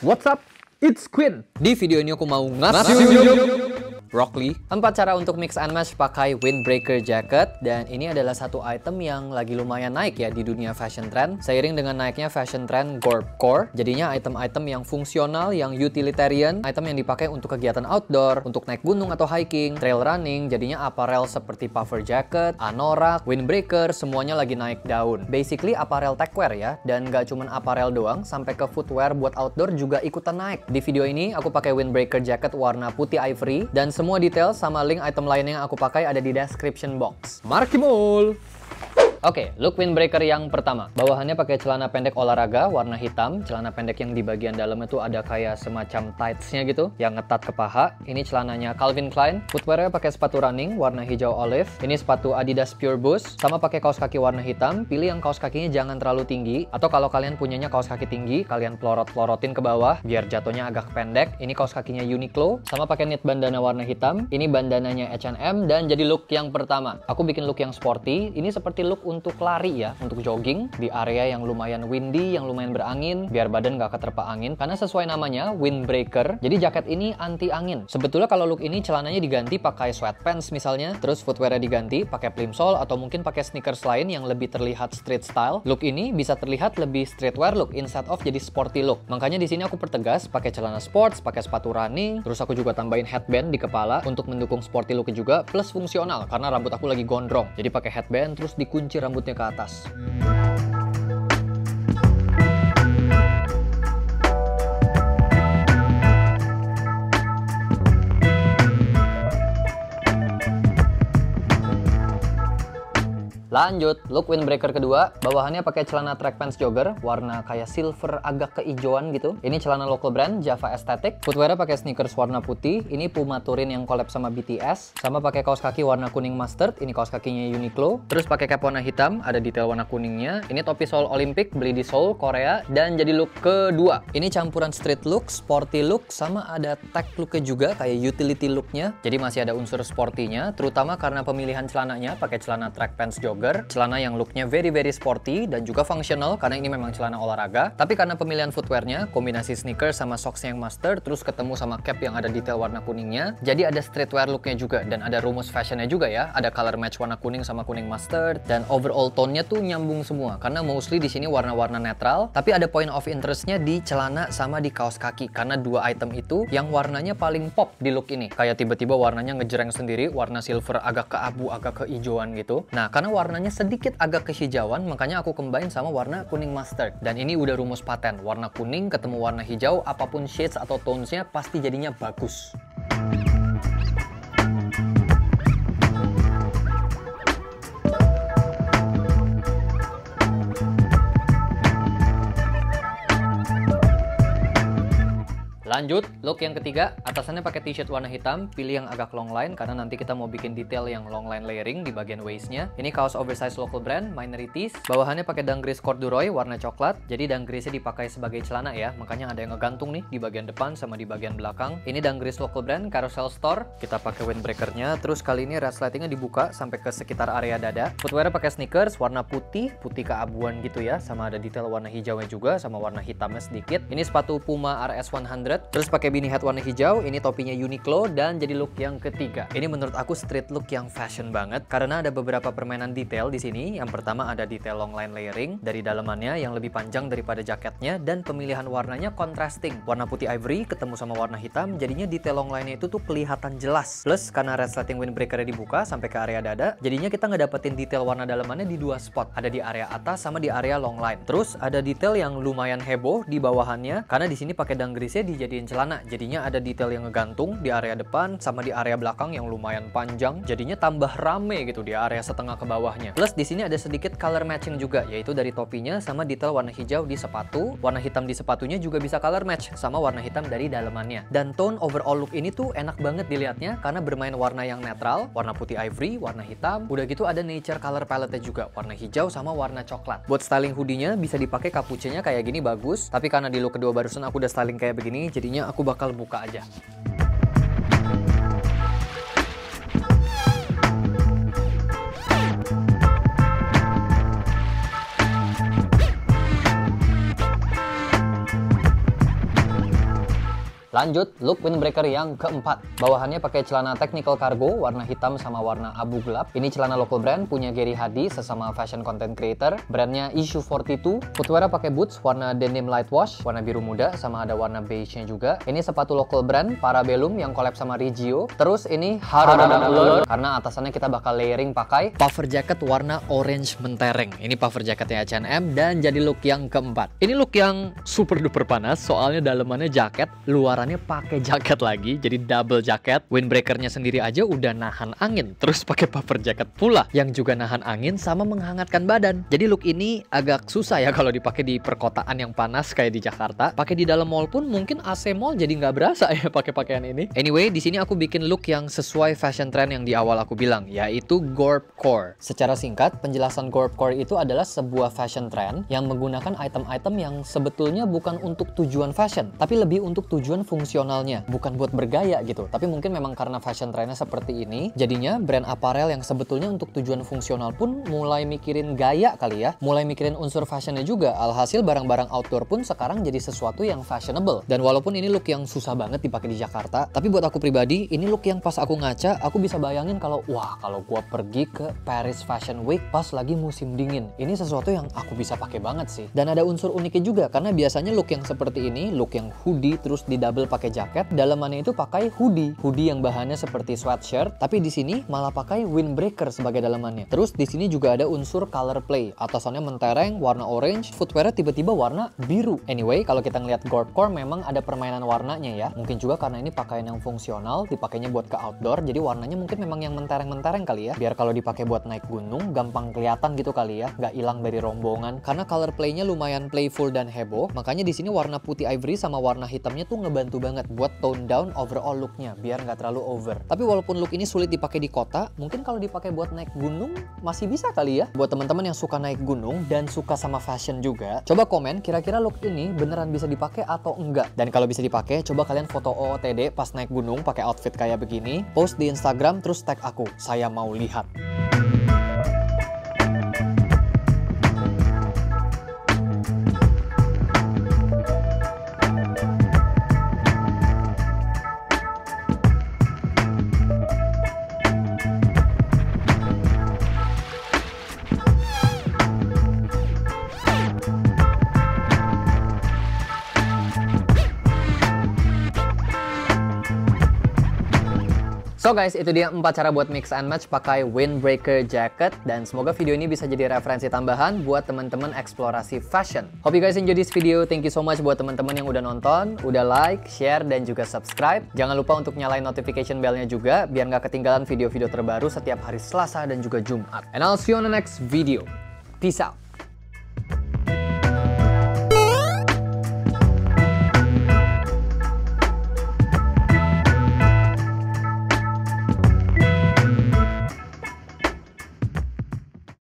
What's up? It's Quinn. Di video ini aku mau ngasih Rock Lee 4 cara untuk mix and match pakai windbreaker jacket. Dan ini adalah satu item yang lagi lumayan naik ya di dunia fashion trend. Seiring dengan naiknya fashion trend Gorpcore, jadinya item-item yang fungsional, yang utilitarian, item yang dipakai untuk kegiatan outdoor, untuk naik gunung atau hiking, trail running, jadinya apparel seperti puffer jacket, anorak, windbreaker, semuanya lagi naik daun. Basically apparel techwear ya, dan gak cuman apparel doang, sampai ke footwear buat outdoor juga ikutan naik. Di video ini aku pakai windbreaker jacket warna putih ivory, dan semua detail sama link item lainnya yang aku pakai ada di description box. Markimul. Oke, look windbreaker yang pertama. Bawahannya pakai celana pendek olahraga warna hitam. Celana pendek yang di bagian dalam itu ada kayak semacam tights-nya gitu, yang ngetat ke paha. Ini celananya Calvin Klein. Footwear-nya pakai sepatu running warna hijau olive. Ini sepatu Adidas Pure Boost. Sama pakai kaos kaki warna hitam. Pilih yang kaos kakinya jangan terlalu tinggi. Atau kalau kalian punyanya kaos kaki tinggi, kalian pelorot-pelorotin ke bawah biar jatuhnya agak pendek. Ini kaos kakinya Uniqlo. Sama pakai knit bandana warna hitam. Ini bandananya H&M. Dan jadi look yang pertama. Aku bikin look yang sporty. Ini seperti look untuk lari ya, untuk jogging di area yang lumayan windy, yang lumayan berangin, biar badan gak keterpa angin. Karena sesuai namanya, windbreaker, jadi jaket ini anti angin. Sebetulnya kalau look ini celananya diganti pakai sweatpants misalnya, terus footwearnya diganti pakai plimsoll atau mungkin pakai sneakers lain yang lebih terlihat street style. Look ini bisa terlihat lebih streetwear look instead of jadi sporty look. Makanya di sini aku pertegas pakai celana sports, pakai sepatu running, terus aku juga tambahin headband di kepala untuk mendukung sporty look juga, plus fungsional karena rambut aku lagi gondrong. Jadi pakai headband terus dikunci rambutnya ke atas. Lanjut, look windbreaker kedua. Bawahannya pakai celana track pants jogger warna kayak silver agak keijoan gitu. Ini celana local brand Java Aesthetic. Footwearnya pakai sneakers warna putih. Ini Puma Turin yang collab sama BTS. Sama pakai kaos kaki warna kuning mustard. Ini kaos kakinya Uniqlo. Terus pakai cap warna hitam, ada detail warna kuningnya. Ini topi Seoul Olympic, beli di Seoul, Korea. Dan jadi look kedua. Ini campuran street look, sporty look, sama ada tech looknya juga kayak utility looknya. Jadi masih ada unsur sportinya, terutama karena pemilihan celananya pakai celana track pants jogger. Celana yang looknya very sporty dan juga functional karena ini memang celana olahraga. Tapi karena pemilihan footwearnya, kombinasi sneakers sama socksnya yang mustard, terus ketemu sama cap yang ada detail warna kuningnya, jadi ada streetwear looknya juga dan ada rumus fashionnya juga ya. Ada color match warna kuning sama kuning mustard dan overall tone-nya tuh nyambung semua karena mostly di sini warna-warna netral. Tapi ada point of interest-nya di celana sama di kaos kaki karena dua item itu yang warnanya paling pop di look ini. Kayak tiba-tiba warnanya ngejreng sendiri, warna silver agak ke abu, agak keijoan gitu. Nah, karena warnanya sedikit agak kehijauan, makanya aku combine sama warna kuning mustard. Dan ini udah rumus paten, warna kuning ketemu warna hijau, apapun shades atau tones-nya pasti jadinya bagus. Lanjut, look yang ketiga, atasannya pakai t-shirt warna hitam, pilih yang agak long line karena nanti kita mau bikin detail yang long line layering di bagian waist-nya. Ini kaos oversize local brand, Minorities. Bawahannya pakai danggris corduroy warna coklat, jadi danggrisnya dipakai sebagai celana ya, makanya ada yang ngegantung nih di bagian depan sama di bagian belakang. Ini danggris local brand, Carousel Store. Kita pakai windbreakernya, terus kali ini resletingnya dibuka sampai ke sekitar area dada. Footwear pakai sneakers warna putih keabuan gitu ya, sama ada detail warna hijaunya juga, sama warna hitamnya sedikit. Ini sepatu Puma RS 100. Terus pakai beanie hat warna hijau, ini topinya Uniqlo, dan jadi look yang ketiga. Ini menurut aku street look yang fashion banget karena ada beberapa permainan detail di sini. Yang pertama ada detail long line layering dari dalamannya yang lebih panjang daripada jaketnya dan pemilihan warnanya contrasting. Warna putih ivory ketemu sama warna hitam, jadinya detail long line-nya itu tuh kelihatan jelas. Plus karena resleting windbreaker-nya dibuka sampai ke area dada, jadinya kita ngedapetin detail warna dalamannya di dua spot. Ada di area atas sama di area long line. Terus ada detail yang lumayan heboh di bawahannya karena di sini pakai danggrisnya dijadiin celana, jadinya ada detail yang ngegantung di area depan sama di area belakang yang lumayan panjang, jadinya tambah rame gitu di area setengah ke bawahnya. Plus di sini ada sedikit color matching juga, yaitu dari topinya sama detail warna hijau di sepatu, warna hitam di sepatunya juga bisa color match sama warna hitam dari dalamannya. Dan tone overall look ini tuh enak banget dilihatnya karena bermain warna yang netral, warna putih ivory, warna hitam, udah gitu ada nature color palette juga, warna hijau sama warna coklat. Buat styling hoodie-nya bisa dipakai kapucennya kayak gini bagus, tapi karena di look kedua barusan aku udah styling kayak begini, jadinya aku bakal buka aja. Lanjut, look windbreaker yang keempat. Bawahannya pakai celana technical cargo warna hitam sama warna abu gelap. Ini celana local brand punya Gary Hadi, sesama fashion content creator. Brandnya Issue 42. Footwear pakai boots warna denim light wash, warna biru muda sama ada warna beige-nya juga. Ini sepatu local brand Parabellum yang collab sama Regio. Terus ini Harada Allure karena atasannya kita bakal layering pakai puffer jacket warna orange mentereng. Ini puffer jacketnya H&M dan jadi look yang keempat. Ini look yang super duper panas soalnya dalemannya jaket, luarannya pakai jaket lagi, jadi double jaket. Windbreakernya sendiri aja udah nahan angin, terus pakai puffer jacket pula yang juga nahan angin sama menghangatkan badan. Jadi look ini agak susah ya kalau dipakai di perkotaan yang panas kayak di Jakarta. Pakai di dalam mall pun mungkin AC mall jadi nggak berasa ya pakai pakaian ini. Anyway, di sini aku bikin look yang sesuai fashion trend yang di awal aku bilang, yaitu Gorpcore. Secara singkat, penjelasan Gorpcore itu adalah sebuah fashion trend yang menggunakan item-item yang sebetulnya bukan untuk tujuan fashion, tapi lebih untuk tujuan fungsionalnya, bukan buat bergaya gitu. Tapi mungkin memang karena fashion trendnya seperti ini, jadinya brand apparel yang sebetulnya untuk tujuan fungsional pun mulai mikirin gaya kali ya, mulai mikirin unsur fashionnya juga. Alhasil barang-barang outdoor pun sekarang jadi sesuatu yang fashionable. Dan walaupun ini look yang susah banget dipakai di Jakarta, tapi buat aku pribadi, ini look yang pas aku ngaca, aku bisa bayangin kalau wah, kalau gua pergi ke Paris Fashion Week pas lagi musim dingin. Ini sesuatu yang aku bisa pakai banget sih. Dan ada unsur uniknya juga karena biasanya look yang seperti ini, look yang hoodie terus di double pakai jaket, dalamannya itu pakai hoodie yang bahannya seperti sweatshirt, tapi di sini malah pakai windbreaker sebagai dalamannya. Terus di sini juga ada unsur color play, atasannya mentereng warna orange, footwear tiba-tiba warna biru. Anyway, kalau kita ngeliat Gorpcore memang ada permainan warnanya ya. Mungkin juga karena ini pakaian yang fungsional, dipakainya buat ke outdoor, jadi warnanya mungkin memang yang mentereng-mentereng kali ya. Biar kalau dipakai buat naik gunung gampang kelihatan gitu kali ya, nggak hilang dari rombongan. Karena color playnya lumayan playful dan heboh, makanya di sini warna putih ivory sama warna hitamnya tuh ngebantu banget buat tone down overall looknya, biar nggak terlalu over. Tapi walaupun look ini sulit dipakai di kota, mungkin kalau dipakai buat naik gunung masih bisa kali ya. Buat teman-teman yang suka naik gunung dan suka sama fashion juga, coba komen kira-kira look ini beneran bisa dipakai atau enggak. Dan kalau bisa dipakai, coba kalian foto OOTD pas naik gunung pakai outfit kayak begini, post di Instagram terus tag aku. Saya mau lihat. So guys, itu dia 4 cara buat mix and match pakai windbreaker jacket, dan semoga video ini bisa jadi referensi tambahan buat teman-teman eksplorasi fashion. Hope you guys enjoy this video. Thank you so much buat teman-teman yang udah nonton, udah like, share, dan juga subscribe. Jangan lupa untuk nyalain notification bell-nya juga biar nggak ketinggalan video-video terbaru setiap hari Selasa dan juga Jumat. And I'll see you on the next video. Peace out.